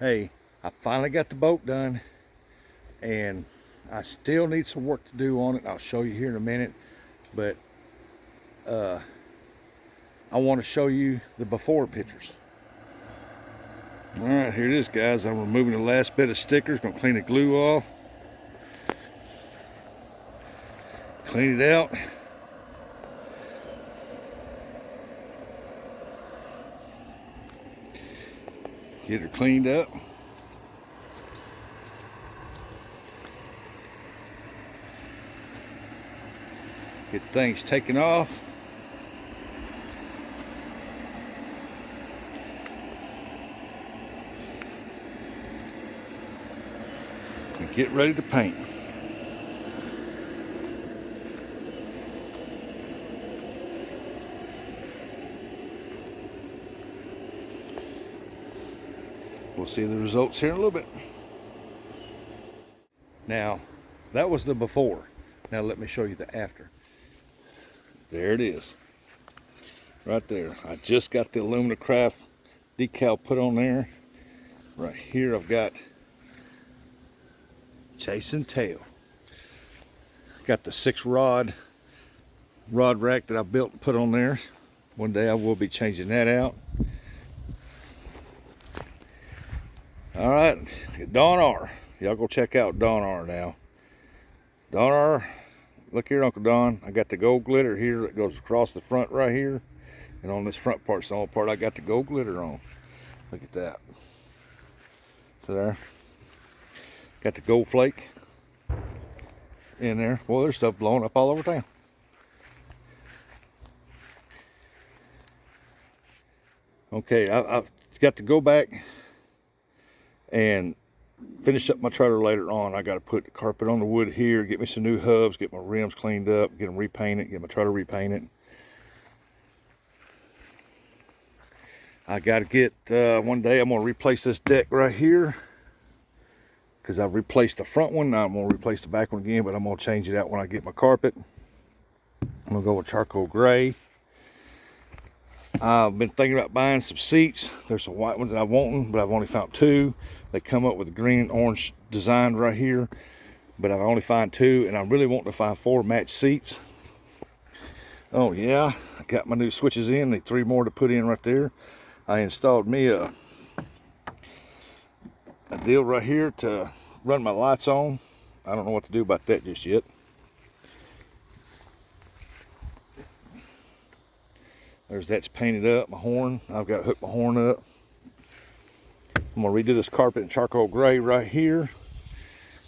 Hey, I finally got the boat done, and I still need some work to do on it. I'll show you here in a minute, but I want to show you the before pictures. All right, here it is, guys. I'm removing the last bit of stickers. Gonna clean the glue off, clean it out. Get her cleaned up. Get things taken off. And get ready to paint. We'll see the results here in a little bit. Now, that was the before. Now let me show you the after. There it is. Right there. I just got the Alumacraft decal put on there. Right here I've got Chasing Tail. Got the 6-rod rack that I built and put on there. One day I will be changing that out. All right, Don R. Y'all go check out Don R now. Don R, look here, Uncle Don. I got the gold glitter here that goes across the front right here. And on this front part's the only part I got the gold glitter on. Look at that. So there. Got the gold flake in there. Boy, there's stuff blowing up all over town. Okay, I've got to go back and finish up my trailer later on. I got to put the carpet on the wood here, get me some new hubs, get my rims cleaned up, get them repainted, get my trailer repainted. I got to get, one day I'm going to replace this deck right here, because I've replaced the front one. Now I'm going to replace the back one again, but I'm going to change it out when I get my carpet. I'm going to go with charcoal gray. I've been thinking about buying some seats. There's some white ones that I want, but I've only found 2. They come up with green and orange design right here, but I've only found 2, and I really want to find 4 matched seats. Oh yeah, I got my new switches in. Need 3 more to put in right there. I installed me a deal right here to run my lights on. I don't know what to do about that just yet. There's that's painted up, my horn. I've got to hook my horn up. I'm gonna redo this carpet in charcoal gray right here.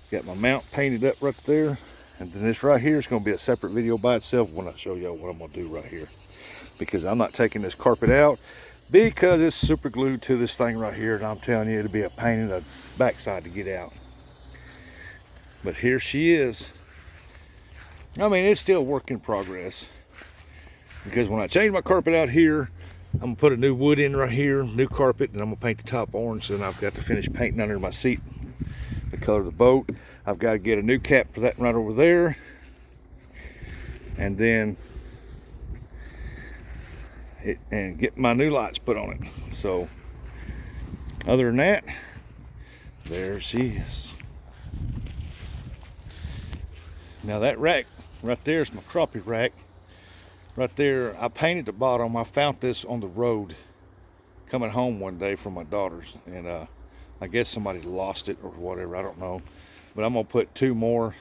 Got my mount painted up right there. And then this right here is gonna be a separate video by itself when I show y'all what I'm gonna do right here. Because I'm not taking this carpet out because it's super glued to this thing right here. And I'm telling you, it'll be a pain in the backside to get out. But here she is. I mean, it's still a work in progress. Because when I change my carpet out here, I'm gonna put a new wood in right here, new carpet, and I'm gonna paint the top orange. And I've got to finish painting under my seat the color of the boat. I've got to get a new cap for that right over there, and then get my new lights put on it. So other than that, there she is. Now that rack right there is my crappie rack. Right there, I painted the bottom. I found this on the road coming home one day from my daughter's, and I guess somebody lost it or whatever, I don't know. But I'm gonna put 2 more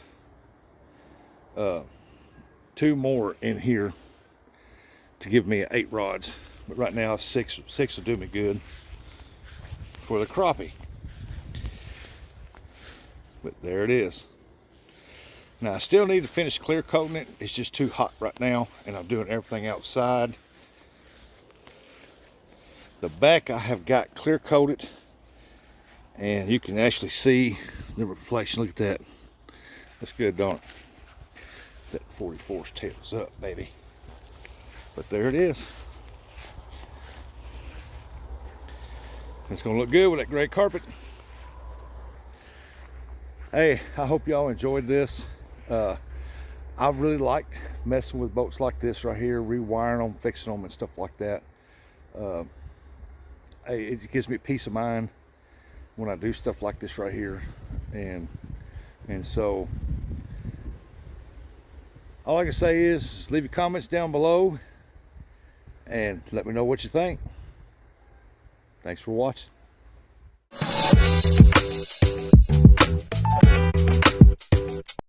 in here to give me 8 rods. But right now 6 will do me good for the crappie. But there it is. Now I still need to finish clear coating it. It's just too hot right now, and I'm doing everything outside. The back I have got clear coated, and you can actually see the reflection. Look at that. That's good, don't it? That 44's tails up, baby. But there it is. It's gonna look good with that gray carpet. Hey, I hope y'all enjoyed this. I really liked messing with boats like this right here, rewiring them, fixing them and stuff like that. Hey, it gives me peace of mind when I do stuff like this right here. And so all I can say is leave your comments down below and let me know what you think. Thanks for watching.